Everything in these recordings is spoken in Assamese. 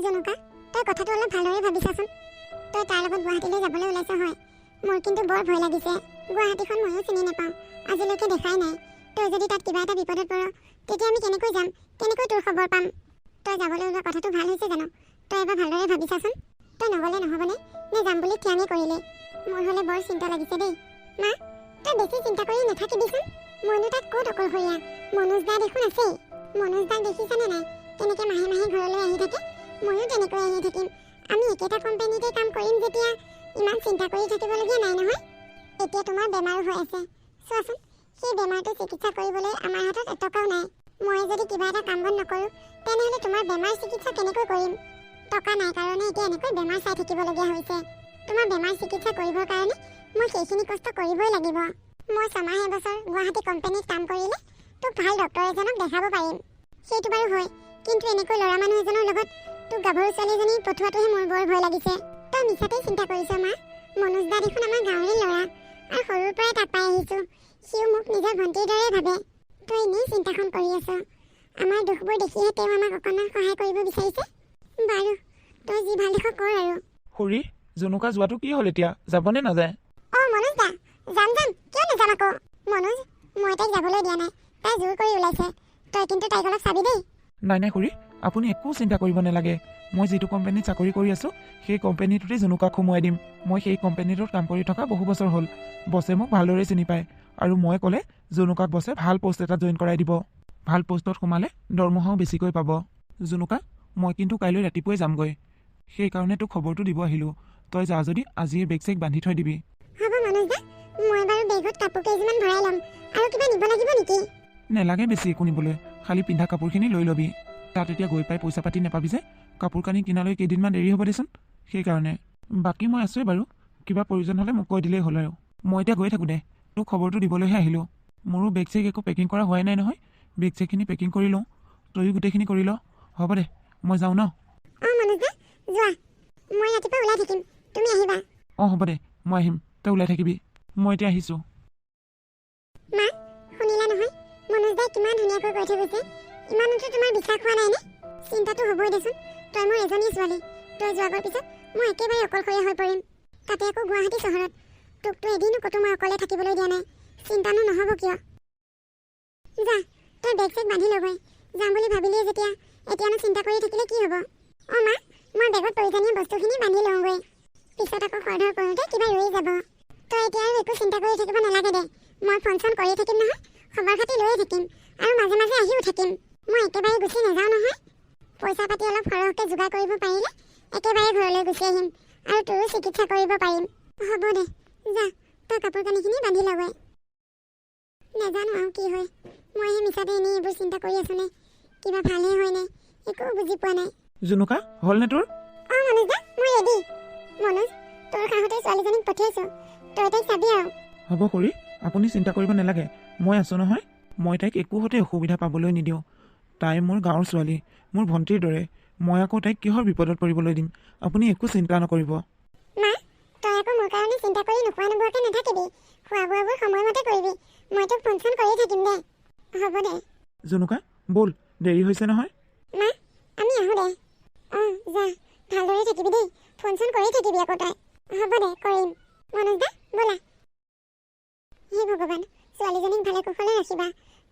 জনুকা, তই কথাটো অলপ ভালদৰে ভাবিছাচোন। তই তাৰ লগত গুৱাহাটীলৈ যাবলৈ ওলাইছ হয়, মোৰ কিন্তু বৰ ভয় লাগিছে। গুৱাহাটীখন ময়ো চিনি নাপাওঁ, আজিলৈকে দেখাই নাই। তই যদি তাত কিবা এটা বিপদত পৰ, তেতিয়া আমি কেনেকৈ যাম, কেনেকৈ তোৰ খবৰ পাম? তই যাবলৈ ওলোৱা কথাটো ভাল হৈছে জানো? তই এবাৰ ভালদৰে ভাবিছাচোন। তই নগ'লে নহ'বনে, নে যাম বুলি থিৰাঙি কৰিলি? মোৰ হ'লে বৰ চিন্তা লাগিছে দেই। মা, তই বেছি চিন্তা কৰি নাথাকিবিচোন। মইনো তাত ক'ত অকলশৰীয়া, মনোজ দা দেখোন আছেই। মনোজ দাক দেখিছানে নাই, কেনেকৈ মাহে মাহে ঘৰলৈ আহি থাকে? ময়ো তেনেকৈ আহি থাকিম। আমি একেটা কোম্পানীতে কাম কৰিম যেতিয়া ইমান চিন্তা কৰি থাকিবলগীয়া নাই নহয়। এতিয়া তোমাৰ বেমাৰো হৈ আছে, চোৱাচোন। সেই বেমাৰটো চিকিৎসা কৰিবলৈ আমাৰ হাতত এটকাও নাই। মই যদি কিবা এটা কাম বন নকৰোঁ, তেনেহ'লে তোমাৰ বেমাৰ চিকিৎসা কেনেকৈ কৰিম? টকা নাই কাৰণে এতিয়া এনেকৈ বেমাৰ চাই থাকিবলগীয়া হৈছে। তোমাৰ বেমাৰ চিকিৎসা কৰিবৰ কাৰণে মই সেইখিনি কষ্ট কৰিবই লাগিব। মই ছমাহ এবছৰ গুৱাহাটী কোম্পানীত কাম কৰিলে তোক ভাল ডক্তৰ এজনক দেখাব পাৰিম। সেইটো বাৰু হয়, কিন্তু এনেকৈ ল'ৰা মানুহ এজনৰ লগত তোক গাভৰু ছোৱালীজনী পঠোৱাটোহে মোৰ বৰ ভয় লাগিছে। তই মিছাতেই চিন্তা কৰিছ মা। মনোজ দা দেখোন আমাৰ গাঁৱৰে ল'ৰা, আৰু সৰুৰ পৰাই তাত পাই আহিছোঁ। সিও মোক নিজৰ ভণ্টিৰ দৰে ভাবে। তই এনেই চিন্তাখন কৰি আছ। আমাৰ দুখবোৰ দেখিহে তেওঁ আমাক অকণমান সহায় কৰিব বিচাৰিছে। বাৰু, তই যি ভাল দেখ কৰ আৰু। খুৰী, জনুকা যোৱাটো কি হ'ল এতিয়া, যাবনে নাযায়? অঁ মনোজ দা, যাম যাম, কিয় নাযাম আকৌ। মনোজ, মই তাইক যাবলৈ দিয়া নাই। তাই জোৰ কৰি ওলাইছে। তই কিন্তু তাইক অলপ চাবি দেই। নাই নাই খুৰী, আপুনি একো চিন্তা কৰিব নালাগে। মই যিটো কোম্পানীত চাকৰি কৰি আছোঁ, সেই কোম্পানীটোতে জনুকাক সোমোৱাই দিম। মই সেই কোম্পানীটোত কাম কৰি থকা বহু বছৰ হ'ল। বছে মোক ভালদৰে চিনি পায়, আৰু মই ক'লে জনুকাক বছে ভাল পষ্ট এটাত জইন কৰাই দিব। ভাল পষ্টত সোমালে দৰমহাও বেছিকৈ পাব। জনুকা, মই কিন্তু কাইলৈ ৰাতিপুৱাই যামগৈ। সেইকাৰণে তোক খবৰটো দিব আহিলোঁ। তই যা যদি আজিয়ে বেগ চেগ বান্ধি থৈ দিবি। হ'ব মনোজ দা, মই বাৰু বেগত কাপোৰ কেইযোৰমান ভৰাই ল'ম। আৰু কিবা নিব লাগিব নেকি? নেলাগে বেছি একো নিবলৈ, খালি পিন্ধা কাপোৰখিনি লৈ ল'বি। তাত এতিয়া গৈ পাই পইচা পাতি নাপাবি যে, কাপোৰ কানি কিনালৈ কেইদিনমান দেৰি হ'ব দেচোন। সেইকাৰণে বাকী মই আছোৱেই বাৰু, কিবা প্ৰয়োজন হ'লে মোক কৈ দিলেই হ'ল আৰু। মই এতিয়া গৈ থাকোঁ দে, তোক খবৰটো দিবলৈহে আহিলোঁ। মোৰো বেগ চেগ একো পেকিং কৰা হোৱাই নাই নহয়। বেগ চেগখিনি পেকিং কৰি লওঁ, তয়ো গোটেইখিনি কৰি ল। হ'ব দে, মই যাওঁ ন। অঁ মনোজ দা, যোৱা। মই ৰাতিপুৱা ওলাই থাকিম, তুমি আহিবা। অঁ হ'ব দে, মই আহিম, তই ওলাই থাকিবি। মই এতিয়া আহিছোঁ। মা, শুনিলা নহয়, মনোজ দাই কিমান ধুনীয়াকৈ কৈ থৈ গৈছে। ইমানতো তোমাৰ বিশ্বাস হোৱা নাইনে? চিন্তাটো হ'বই দেচোন। তই মোৰ এজনী ছোৱালী। তই যোৱাৰ পিছত মই একেবাৰে অকলশৰীয়া হৈ পৰিম, তাতে আকৌ গুৱাহাটী চহৰত। তোকতো এদিনো ক'তো মই অকলে থাকিবলৈ দিয়া নাই। চিন্তানো নহ'ব কিয়? যা, তই বেগ চেগ বান্ধি ল'গৈ। যাম বুলি ভাবিলিয়ে যেতিয়া, এতিয়ানো চিন্তা কৰি থাকিলে কি হ'ব? অঁ মা, মই বেগত প্ৰয়োজনীয় বস্তুখিনি বান্ধি লওঁগৈ। পিছত আকৌ খৰধৰ কৰোঁতে কিবা ৰৈ যাব। তই এতিয়া আৰু একো চিন্তা কৰি থাকিব নালাগে দে। মই ফোন চোন কৰি থাকিম নহয়, খবৰ খাতি লৈয়ে থাকিম, আৰু মাজে মাজে আহিও থাকিম। মই একেবাৰে গুচি নাযাওঁ নহয়। পইচা পাতি অলপ সৰহকৈ যোগাৰ কৰিব পাৰিলে একেবাৰে ঘৰলৈ গুচি আহিম, আৰু তোৰো চিকিৎসা কৰিব পাৰিম। হ'ব দে, যা, তই কাপোৰ কানিখিনি বান্ধি ল'গৈ। নাজানো আৰু কি হয়, মইহে মিছাতে এনেই এইবোৰ চিন্তা কৰি আছোঁ নে কিবা ভালহে হয় নাই, একো বুজি পোৱা নাই। জনুকা, হ'লনে তোৰ? অঁ মনোজ দা, মই ৰেডি। মনোজ, তোৰ সাহতে ছোৱালীজনীক পঠিয়াইছোঁ, তই তাইক চাবি আৰু। হ'ব খুৰী, আপুনি চিন্তা কৰিব নালাগে, মই আছোঁ নহয়। মই তাইক একোহতে অসুবিধা পাবলৈ নিদিওঁ। তাই মোৰ গাঁৱৰ ছোৱালী, মোৰ ভণ্টিৰ দৰে। মই আকৌ তাইক কিহৰ বিপদত পৰিবলৈ দিম? আপুনি একো চিন্তা নকৰিব। মা, তই আকৌ মোৰ কাৰণে চিন্তা কৰি নোখোৱা নোবোৱাকৈ নাথাকিবি। খোৱা বোৱাবোৰ সময়মতে কৰিবি। মই তোক ফোন চোন কৰি থাকিম দে। হ'ব দে। জনুকা, ব'ল, দেৰি হৈছে নহয়। মা, আমি আহোঁ দে। অঁ যা, ভালদৰে থাকিবি দেই। ফোন চোন কৰি থাকিবি আকৌ তই। হ'ব দে, কৰিম। মনোজ দা, ব'লা। হে ভগৱান, ছোৱালীজনীক ভালে কুশলে ৰাখিবা।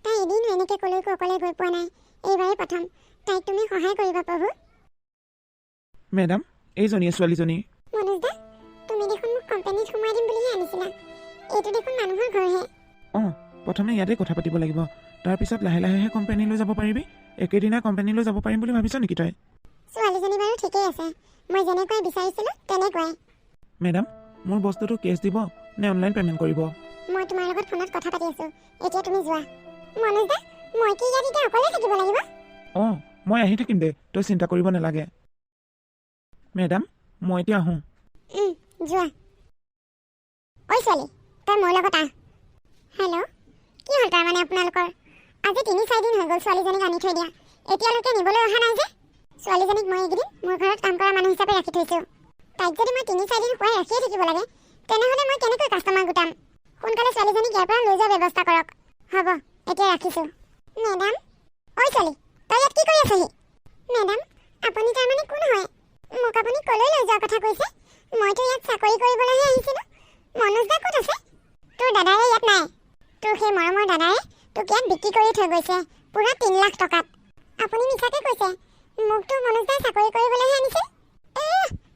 তাই এদিনো এনেকৈ ক'লৈকো অকলে গৈ পোৱা নাই, এইবাৰেই প্ৰথম। তাইক তুমি সহায় কৰিবা প্ৰভু। মেডাম, এইজনীয়ে ছোৱালীজনী। মনোজ দা, তুমি দেখোন মোক কোম্পানীত সোমাই দিম বুলিহে আনিছিলা। এইটো দেখোন মানুহৰ ঘৰহে। অঁ, প্ৰথমে ইয়াতে কথা পাতিব লাগিব, তাৰপিছত লাহে লাহেহে কোম্পানীলৈ যাব পাৰিবি। একেদিনাই কোম্পানীলৈ যাব পাৰিম বুলি ভাবিছ নেকি তই? ছোৱালীজনী বাৰু ঠিকেই আছে, মই যেনেকৈ বিচাৰিছিলোঁ তেনেকুৱাই। মেডাম, মোৰ বস্তুটো কেছ দিব নে অনলাইন পে'মেণ্ট কৰিব? মই তোমাৰ লগত ফোনত কথা পাতি আছোঁ, এতিয়া তুমি যোৱা। মনোজ দা, মই কি ইয়াত এতিয়া অকলে থাকিব লাগিব? অঁ, মই আহি থাকিম দে, তই চিন্তা কৰিব নালাগে। মেডাম, মই এতিয়া আহোঁ। যোৱা। ঐ ছোৱালী, তই মোৰ লগত আহ। হেল্ল', কি হ'ল তাৰমানে আপোনালোকৰ? আজি ৩-৪ দিন হৈ গ'ল ছোৱালীজনীক আনি থৈ দিয়া, এতিয়ালৈকে নিবলৈ অহা নাই যে? ছোৱালীজনীক মই এইকেইদিন মোৰ ঘৰত কাম কৰা মানুহ হিচাপে ৰাখি থৈছোঁ। তাইক যদি মই 3-4 দিন খুৱাই ৰাখিয়ে থাকিব লাগে, তেনেহ'লে মই কেনেকৈ কাষ্টমাৰ গোটাম? সোনকালে ছোৱালীজনীক ইয়াৰ পৰা লৈ যোৱাৰ ব্যৱস্থা কৰক। হ'ব, এতিয়া ৰাখিছোঁ। মেডাম, ঐ ছোৱালী, তই ইয়াত কি কৰি আছহি? মেডাম, আপুনি তাৰমানে কোন হয়? যোৱা কথা কৈছে? মইতো ইয়াত চাকৰি কৰিবলৈহে আহিছিলোঁ। মনোজ দা ক'ত আছে? তোৰ দাদাৰে ইয়াত নাই। তোৰ সেই মৰমৰ দাদাৰে তোক ইয়াত বিক্ৰী কৰি থৈ গৈছে পুৰা 3 লাখ টকাত। আপুনি মিছাকে কৈছে। মোকতো মনোজ দাই চাকৰি কৰিবলৈহে আনিছিল।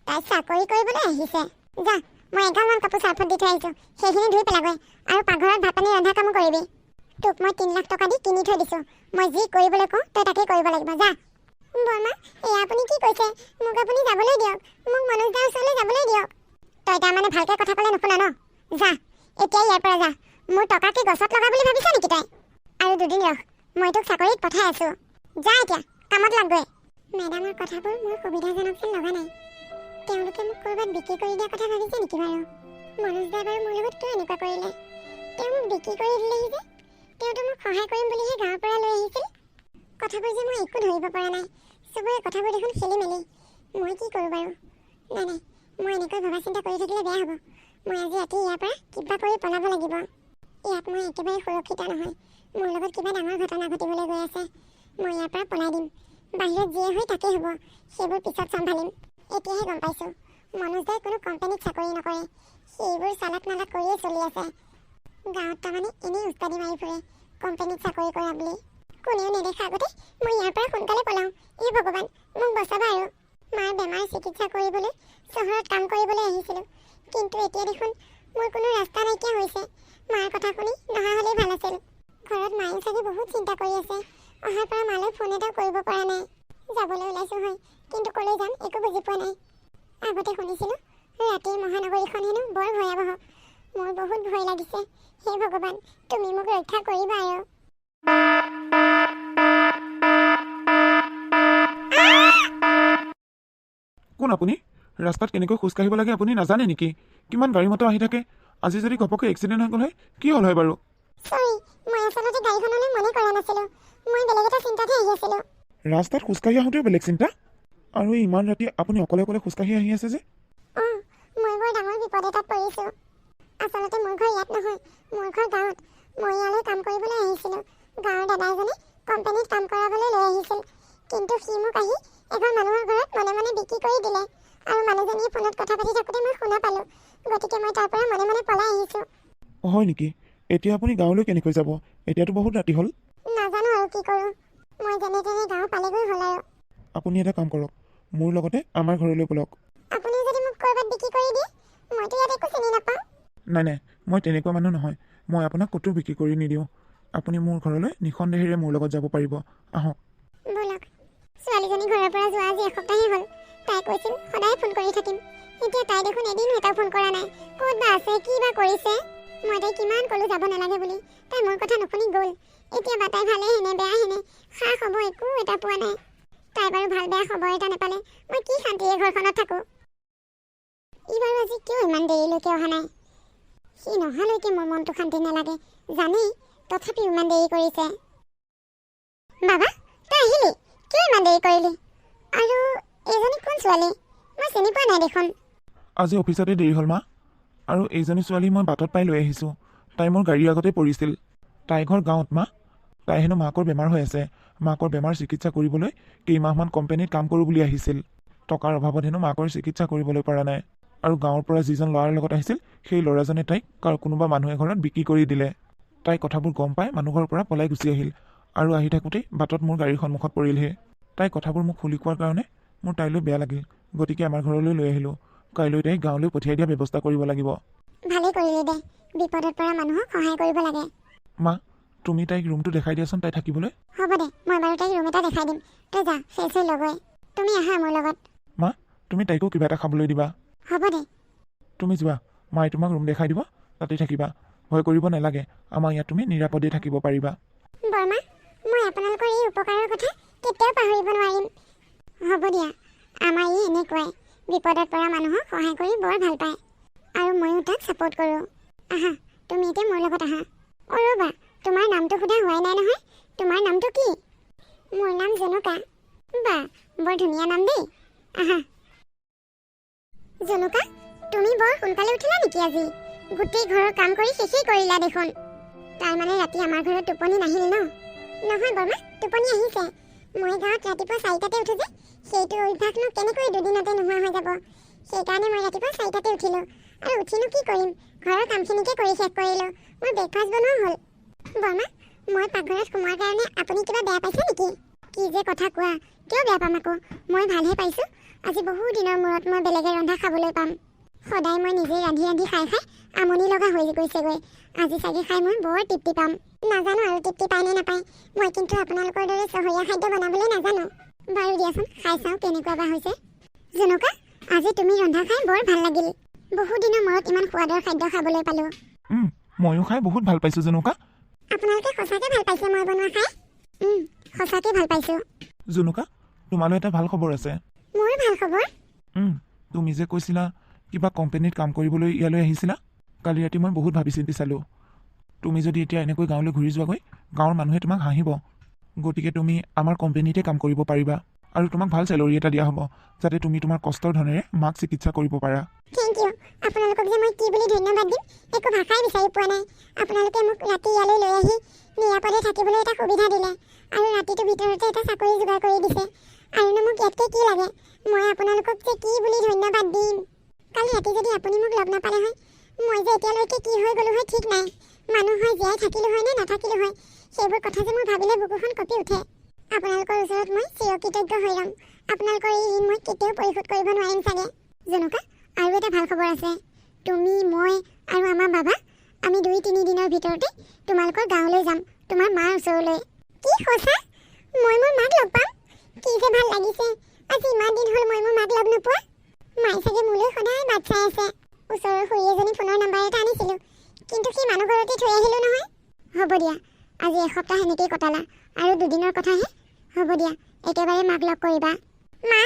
তাই চাকৰি কৰিবলৈ আহিছে। যা, মই এগালমান কাপোৰ চাৰ্ফত দি থৈ আহিছোঁ, সেইখিনি ধুই পেলাগৈ আৰু পাকঘৰত ভাত পানী ৰন্ধা কামো কৰিবি। তোক মই 3 লাখ টকা দি কিনি থৈ দিছোঁ। মই যি কৰিবলৈ কওঁ তই তাকেই কৰিব লাগিব। যা। বৰমা, এয়া আপুনি কি কৈছে? মোক আপুনি যাবলৈ দিয়ক। মোক মনোজ দাৰ ওচৰলৈ যাবলৈ দিয়ক। তই তাৰমানে ভালকৈ কথা ক'লে নুশুনা ন? যা, এতিয়াই ইয়াৰ পৰা যা। মোৰ টকা কি গছত লগা বুলি ভাবিছ নেকি তই? আৰু 2 দিন ৰখ, মই তোক চাকৰিত পঠাই আছোঁ। যা এতিয়া, কামত লাগগৈ। মেডামৰ কথাবোৰ মোৰ সুবিধাজনক যেন লগা নাই। তেওঁলোকে মোক ক'ৰবাত বিক্ৰী কৰি দিয়া কথা ভাবিছে নেকি বাৰু? মনোজ দাই বাৰু মোৰ লগত কিয় এনেকুৱা কৰিলে? তেওঁ মোক বিক্ৰী কৰি দিলেহি যে। তেওঁতো মোক সহায় কৰিম বুলিহে গাঁৱৰ পৰা লৈ আহিছিল। কথাবোৰ যে মই একো ধৰিব পৰা নাই। চবৰে কথাবোৰ দেখোন খেলি মেলি। মই কি কৰোঁ বাৰু? নাই, মই এনেকৈ ভবা চিন্তা কৰি থাকিলে বেয়া হ'ব। মই আজি ৰাতি ইয়াৰ পৰা কিবা কৰি পলাব লাগিব। ইয়াত মই একেবাৰে সুৰক্ষিত নহয়। মোৰ লগত কিবা ডাঙৰ ঘটনা ঘটিবলৈ গৈ আছে। মই ইয়াৰ পৰা পলাই দিম। বাহিৰত যিয়ে হয় তাকেই হ'ব। সেইবোৰ পিছত চম্ভালিম। এতিয়াহে গম পাইছোঁ, মনোজ দাই কোনো কোম্পানীত চাকৰি নকৰে। সেইবোৰ চালাক নালাক কৰিয়ে চলি আছে। গাঁৱত তাৰমানে এনেই উস্তাদি মাৰি ফুৰে কোম্পানীত চাকৰি কৰা বুলি। কোনেও নেদেখা আগতে মই ইয়াৰ পৰা সোনকালে পলাওঁ। হে ভগৱান, মোক বচাবা আৰু। মাৰ বেমাৰ চিকিৎসা কৰিবলৈ চহৰত কাম কৰিবলৈ আহিছিলোঁ, কিন্তু এতিয়া দেখোন মোৰ কোনো ৰাস্তা নাইকিয়া হৈছে। মাৰ কথা শুনি নহা হ'লেই ভাল আছিল। ঘৰত মায়ে চাগে বহুত চিন্তা কৰি আছে। অহাৰ পৰা মালৈ ফোন এটাও কৰিব পৰা নাই। যাবলৈ ওলাইছোঁ হয়, কিন্তু ক'লৈ যাম একো বুজি পোৱা নাই। আগতে শুনিছিলোঁ ৰাতিৰ মহানগৰীখন হেনো বৰ ভয়াৱহ। মোৰ বহুত ভয় লাগিছে। হে ভগৱান, তুমি মোক ৰক্ষা কৰিবা আৰু। কোন আপুনি? ৰাস্তাত কেনেকৈ খোজকাঢ়িব লাগে আপুনি নাজানে নেকি? কিমান গাড়ী মটৰ আহি থাকে। আজি যদি ঘপককৈ এক্সিডেণ্ট হৈ গ'ল হয়, কি হ'ল হয় বাৰু? সৰি, মই আচলতে গাড়ীখনলৈ মনে কৰা নাছিলোঁ। মই বেলেগ এটা চিন্তাতহে আহি আছিলোঁ। ৰাস্তাত খোজকাঢ়ি আহোঁতেও বেলেগ চিন্তা? আৰু ইমান ৰাতি আপুনি অকলে অকলে খোজকাঢ়ি আহি আছে যে? মই বৰ ডাঙৰ বিপদ এটাত পৰিছোঁ। আচলতে মোৰ ঘৰ ইয়াত নহয়, মোৰ ঘৰ গাঁৱত। মই ইয়ালৈ কাম কৰিবলৈ আহিছিলোঁ। গাঁৱৰ দাদা এজনে কোম্পানীত কাম কৰাবলৈ লৈ আহিছিল, কিন্তু সি মোক আহি এঘৰ মানুহৰ ঘৰত মনে মনে বিক্ৰী কৰি দিলে। আৰু মানুহজনীয়ে ফোনত কথা পাতি থাকোঁতে মই শুনা পালোঁ। গতিকে মই তাৰ পৰা মনে মনে পলাই আহিছোঁ। হয় নেকি? এতিয়া আপুনি গাঁৱলৈ কেনেকৈ যাব? এতিয়াতো বহুত ৰাতি হ'ল। নাজানো আৰু কি কৰোঁ। মই যেনে তেনে গাঁও পালেগৈ হ'ল আৰু। আপুনি এটা কাম কৰক, মোৰ লগতে আমাৰ ঘৰলৈ ব'লক। আপুনি যদি মোক ক'ৰবাত বিক্ৰী কৰি দিয়ে, মইতো ইয়াত একো চিনি নাপাওঁ। নাই, মই তেনেকুৱা মানুহ নহয়। মই আপোনাক ক'তো বিক্ৰী কৰি নিদিওঁ। আপুনি মোৰ ঘৰলৈ নিঃসন্দেহেৰে মোৰ লগত যাব পাৰিব। আহক। ব'লক। ছোৱালীজনী ঘৰৰ পৰা যোৱা আজি এসপ্তাহেই হ'ল। তাই কৈছিল সদায় ফোন কৰি থাকিম। এতিয়া তাই দেখোন এদিনো এটা ফোন কৰা নাই। ক'ত বা আছে, কি বা কৰিছে? মই তাই কিমান ক'লোঁ যাব নালাগে বুলি, তাই মোৰ কথা নুশুনি গ'ল। এতিয়া বা তাই ভালে হেনে বেয়া হেনে খা খবৰ একো এটা পোৱা নাই। তাই বাৰু ভাল বেয়া খবৰ এটা নাপালে মই কি শান্তিৰে ঘৰখনত থাকোঁ? ই বাৰু আজি কিয় ইমান দেৰিলৈকে অহা নাই? সি নহালৈকে মোৰ মনটো শান্তি নালাগে জানেই, তথাপিও ইমান দেৰি কৰিছে। বাবা, তই আহিলি? কিয় ইমান দেৰি কৰিলি? আৰু এইজনী কোন ছোৱালী? মই চিনি পোৱা নাই দেখোন। আজি অফিচতে দেৰি হ'ল মা। আৰু এইজনী ছোৱালী মই বাটত পাই লৈ আহিছোঁ। তাই মোৰ গাড়ীৰ আগতে পৰিছিল। তাই ঘৰ গাঁৱত মা। তাই হেনো মাকৰ বেমাৰ হৈ আছে। মাকৰ বেমাৰ চিকিৎসা কৰিবলৈ কেইমাহমান কোম্পানীত কাম কৰোঁ বুলি আহিছিল। টকাৰ অভাৱত হেনো মাকৰ চিকিৎসা কৰিবলৈ পৰা নাই। আৰু গাঁৱৰ পৰা যিজন ল'ৰাৰ লগত আহিছিল, সেই ল'ৰাজনে তাইক কোনোবা মানুহ এঘৰত বিক্ৰী কৰি দিলে। তাই কথাবোৰ গম পাই মানুহঘৰৰ পৰা পলাই গুচি আহিল। আৰু আহি থাকোঁতেই বাটত মোৰ গাড়ীৰ সন্মুখত পৰিলহি। তাই কথাবোৰ মোক খুলি কোৱাৰ কাৰণে মোৰ তাইলৈ বেয়া লাগিল। গতিকে আমাৰ ঘৰলৈ লৈ আহিলোঁ। কাইলৈ তাইক গাঁৱলৈ পঠিয়াই দিয়া ব্যৱস্থা কৰিব লাগিব। ভালেই কৰিলি দে, বিপদত পৰা মানুহক সহায় কৰিব লাগে। মা, তুমি তাইক ৰুমটো দেখাই দিয়াচোন তাই থাকিবলৈ। হ'ব দে, মই বাৰু তাইক ৰুম এটা দেখাই দিম। তই যা, ফ্ৰেছ হৈ লগৈ। তুমি আহা মোৰ লগত। মা, তুমি তাইকো কিবা এটা খাবলৈ দিবা। হ'ব দে। তুমি যোৱা, মায়ে তোমাক ৰুম দেখাই দিব, তাতে থাকিবা। ভয় কৰিব নালাগে, আমাৰ ইয়াত তুমি নিৰাপদে থাকিব পাৰিবা। বৰমা, মই আপোনালোকৰ এই উপকাৰৰ কথা কেতিয়াও পাহৰিব নোৱাৰিম। হ'ব দিয়া, আমাৰ ই এনেকুৱাই বিপদত পৰা মানুহক সহায় কৰি বৰ ভাল পায়। আৰু ময়ো তাক ছাপোৰ্ট কৰোঁ। আহা, তুমি এতিয়া মোৰ লগত আহা। ৰ'বা, তোমাৰ নামটো সোধা হোৱাই নাই নহয়। তোমাৰ নামটো কি? মোৰ নাম জনুকা। বা, বৰ ধুনীয়া নাম দেই। আহা। জনুকা, তুমি বৰ সোনকালে উঠিলা নেকি আজি? গোটেই ঘৰৰ কাম কৰি শেষেই কৰিলা দেখোন। তাৰমানে ৰাতি আমাৰ ঘৰত টোপনি নাহিল ন? নহয় বৰমা, টোপনি আহিছে। মই গাঁৱত ৰাতিপুৱা 4টাতে উঠো যে, সেইটো অভ্যাসনো কেনেকৈ দুদিনতে নোহোৱা হৈ যাব? সেইকাৰণে মই ৰাতিপুৱা 4টাতে উঠিলোঁ আৰু উঠিনো কি কৰিম, ঘৰৰ কামখিনিকে কৰি শেষ কৰিলোঁ। মোৰ ব্ৰেকফাষ্ট বনোৱা হ'ল। বৰমা, মই পাকঘৰত সোমোৱাৰ কাৰণে আপুনি কিবা বেয়া পাইছে নেকি? কি যে কথা কোৱা, কিয় বেয়া পাম আকৌ? মই ভালহে পাইছোঁ। আজি বহু দিনৰ মূৰত মই বেলেগে ৰন্ধা খাবলৈ পাম। সদায় মই নিজে ৰান্ধি ৰান্ধি খাই খাই আমনি লগা হৈ গৈছেগৈ। আজি চাগে খাই মই বৰ তৃপ্তি পাম। নাজানো আৰু তৃপ্তি পায় নে নাপায়। মই কিন্তু আপোনালোকৰ দৰে চহৰীয়া খাদ্য বনাবলৈ নাজানো। বাৰু দিয়াচোন, খাই চাওঁ কেনেকুৱা বা হৈছে। জুনুকা, আজি তুমি ৰন্ধা খাই বৰ ভাল লাগিল। বহু দিনৰ মূৰত ইমান সোৱাদৰ খাদ্য খাবলৈ পালোঁ। ময়ো খাই বহুত ভাল পাইছোঁ জুনুকা। আপোনালোকে সঁচাকৈ ভাল পাইছে মই বনোৱা খাই? সঁচাকৈ ভাল পাইছোঁ। জুনুকা, তোমালৈ এটা ভাল খবৰ আছে। মোৰো ভাল খবৰ। তুমি যে কৈছিলা কিবা কোম্পানীত কাম কৰিবলৈ ইয়ালৈ আহিছিলা, কালি ৰাতি মই বহুত ভাবি চিন্তি চালোঁ। তুমি যদি এতিয়া এনেকৈ গাঁৱলৈ ঘূৰি যোৱাগৈ, গাঁৱৰ মানুহে তোমাক হাঁহিব। গতিকে তুমি আমাৰ কোম্পানীতে কাম কৰিব পাৰিবা আৰু তোমাক ভাল চেলৰি এটা দিয়া হ'ব, যাতে তুমি তোমাৰ কষ্টৰ ধনেৰে মাক চিকিৎসা কৰিব পাৰা। Thank you. আপোনালোকক যে মই কি বুলি ধন্যবাদ দিম একো ভাষাই বিচাৰি পোৱা নাই। আপোনালোকে মোক ৰাতি ইয়ালৈ লৈ আহি নিৰাপদে থাকিবলৈ এটা সুবিধা দিলে আৰু ৰাতিটোৰ ভিতৰতে এটা চাকৰি যোগাৰ কৰি দিছে। আৰুনো মোক ইয়াতকৈ কি লাগে? মই আপোনালোকক যে কি বুলি ধন্যবাদ দিম। কালি ৰাতি যদি আপুনি মোক লগ নাপালে হয়, মই যে এতিয়ালৈকে কি হৈ গ'লো হয় ঠিক নাই। মানুহ হয় জীয়াই থাকিলোঁ হয় নে নাথাকিলোঁ হয়, সেইবোৰ কথা যে মোৰ ভাবিলে বুকুখন কঁপি উঠে। আপোনালোকৰ ওচৰত মই চিৰকৃতজ্ঞ হৈ ৰ'ম। আপোনালোকৰ এই ঋণ মই কেতিয়াও পৰিশোধ কৰিব নোৱাৰিম চাগে। জুনুকা, আৰু এটা ভাল খবৰ আছে। তুমি, মই আৰু আমাৰ বাবা, আমি 2-3 দিনৰ ভিতৰতে তোমালোকৰ গাঁৱলৈ যাম, তোমাৰ মাৰ ওচৰলৈ। কি সঁচা? মই মোৰ মাক লগ পাম? কি যে ভাল লাগিছে। আজি ইমান দিন হ'ল মই মোৰ মাক লগ নোপোৱা। মায়ে চাগে মোলৈ সদায় বাট চাই আছে। ওচৰৰ খুৰী এজনী ফোনৰ নাম্বাৰ এটা আনিছিলোঁ, কিন্তু সেই মানুহ ঘৰতে থৈ আহিলোঁ নহয়। হ'ব দিয়া, আজি এসপ্তাহ এনেকেই কটালা আৰু 2 দিনৰ কথাহে। হ'ব দিয়া, একেবাৰে মাক লগ কৰিবা। মা,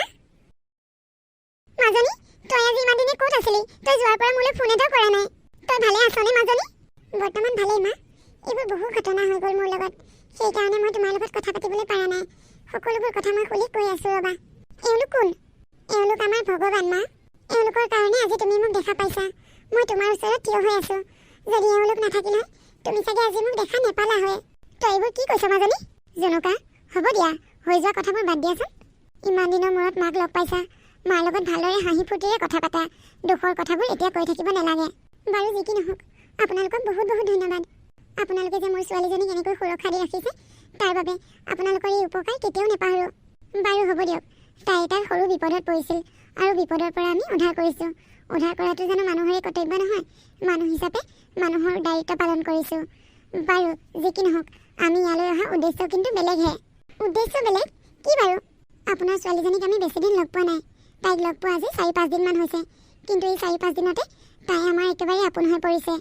মাজনী, তই আজি ইমান দিনে ক'ত আছিলি? তই যোৱাৰ পৰা মোলৈ ফোন এটাও কৰা নাই। তই ভালে আছনে মাজনী? বৰ্তমান ভালেই মা। এইবোৰ বহু ঘটনা হৈ গ'ল মোৰ লগত, সেইকাৰণে মই তোমাৰ লগত কথা পাতিবলৈ পৰা নাই। সকলোবোৰ কথা মই খুলি কৈ আছোঁ ৰ'বা। এওঁলোক কোন? এওঁলোক আমাৰ ভগৱান মা। এওঁলোকৰ কাৰণে আজি তুমি মোক দেখা পাইছা। মই তোমাৰ ওচৰত থিয় হৈ আছোঁ। যদি এওঁলোক নাথাকিল হয়, তুমি চাগে আজি মোক দেখা নেপালা হয়। তই এইবোৰ কি কৈছ মাজনী? জুনুকা, হ'ব দিয়া, হৈ যোৱা কথাবোৰ বাদ দিয়াচোন। ইমান দিনৰ মূৰত মাক লগ পাইছা, মাৰ লগত ভালদৰে হাঁহি ফূৰ্তিৰে কথা পাতা। দুখৰ কথাবোৰ এতিয়া কৈ থাকিব নালাগে। বাৰু যি কি নহওক, আপোনালোকক বহুত বহুত ধন্যবাদ। আপোনালোকে যে মোৰ ছোৱালীজনীক এনেকৈ সুৰক্ষা দি ৰাখিছে, তাৰ বাবে আপোনালোকৰ এই উপকাৰ কেতিয়াও নাপাহৰোঁ। বাৰু হ'ব দিয়ক, তাই এটা সৰু বিপদত পৰিছিল আৰু বিপদৰ পৰা আমি উদ্ধাৰ কৰিছোঁ। উদ্ধাৰ কৰাটো জানো মানুহৰে কৰ্তব্য নহয়? মানুহ হিচাপে মানুহৰ দায়িত্ব পালন কৰিছোঁ। বাৰু যি কি নহওক, আমি ইয়ালৈ অহা উদ্দেশ্য কিন্তু বেলেগহে। উদ্দেশ্য বেলেগ? কি বাৰু? আপোনাৰ ছোৱালীজনীক আমি বেছিদিন লগ পোৱা নাই। তাইক লগ পোৱা আজি 4-5 দিনমান হৈছে, কিন্তু এই 4-5 দিনতে তাই আমাৰ একেবাৰে আপোন হৈ পৰিছে।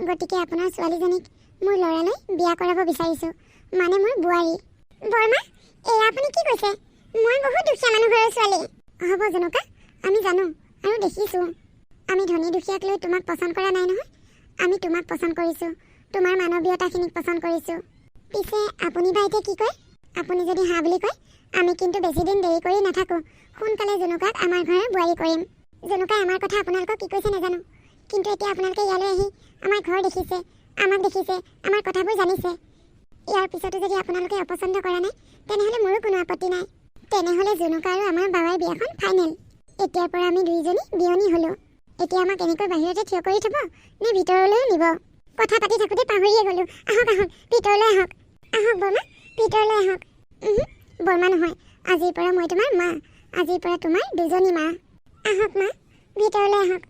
গতিকে আপোনাৰ ছোৱালীজনীক মোৰ ল'ৰালৈ বিয়া কৰাব বিচাৰিছোঁ, মানে মোৰ বোৱাৰী। বৰমা, এয়া আপুনি কি কৈছে? মই বহুত দুখীয়া মানুহ ঘৰৰ ছোৱালী। হ'ব জুনুকা, আমি জানো আৰু দেখিছোঁ। আমি ধনী দুখীয়াক লৈ তোমাক পচন্দ কৰা নাই নহয়। আমি তোমাক পচন্দ কৰিছোঁ, তোমাৰ মানৱীয়তাখিনিক পচন্দ কৰিছোঁ। পিছে আপুনি বা এতিয়া কি কয়? আপুনি যদি হা বুলি কয়, আমি কিন্তু বেছিদিন দেৰি কৰি নাথাকোঁ। সোনকালে জুনুকাক আমাৰ ঘৰৰ বোৱাৰী কৰিম। জুনুকাই আমাৰ কথা আপোনালোকক কি কৈছে নাজানো, কিন্তু এতিয়া আপোনালোকে ইয়ালৈ আহি আমাৰ ঘৰ দেখিছে, আমাক দেখিছে, আমাৰ কথাবোৰ জানিছে। ইয়াৰ পিছতো যদি আপোনালোকে অপচন্দ কৰা নাই, তেনেহ'লে মোৰো কোনো আপত্তি নাই। তেনেহ'লে জুনুকা আৰু আমাৰ বাবাৰ বিয়াখন ফাইনেল। এতিয়াৰ পৰা আমি দুয়োজনী বিয়নী হ'লোঁ। এতিয়া আমাক এনেকৈ বাহিৰতে থিয় কৰি থ'ব নে ভিতৰলৈও নিব? কথা পাতি থাকোঁতে পাহৰিয়ে গ'লোঁ। আহক আহক, ভিতৰলৈ আহক। আহক বৰমা, ভিতৰলৈ আহক। বৰমা নহয়, আজিৰ পৰা মই তোমাৰ মা। আজিৰ পৰা তোমাৰ দুজনী মা। আহক মা, ভিতৰলৈ আহক।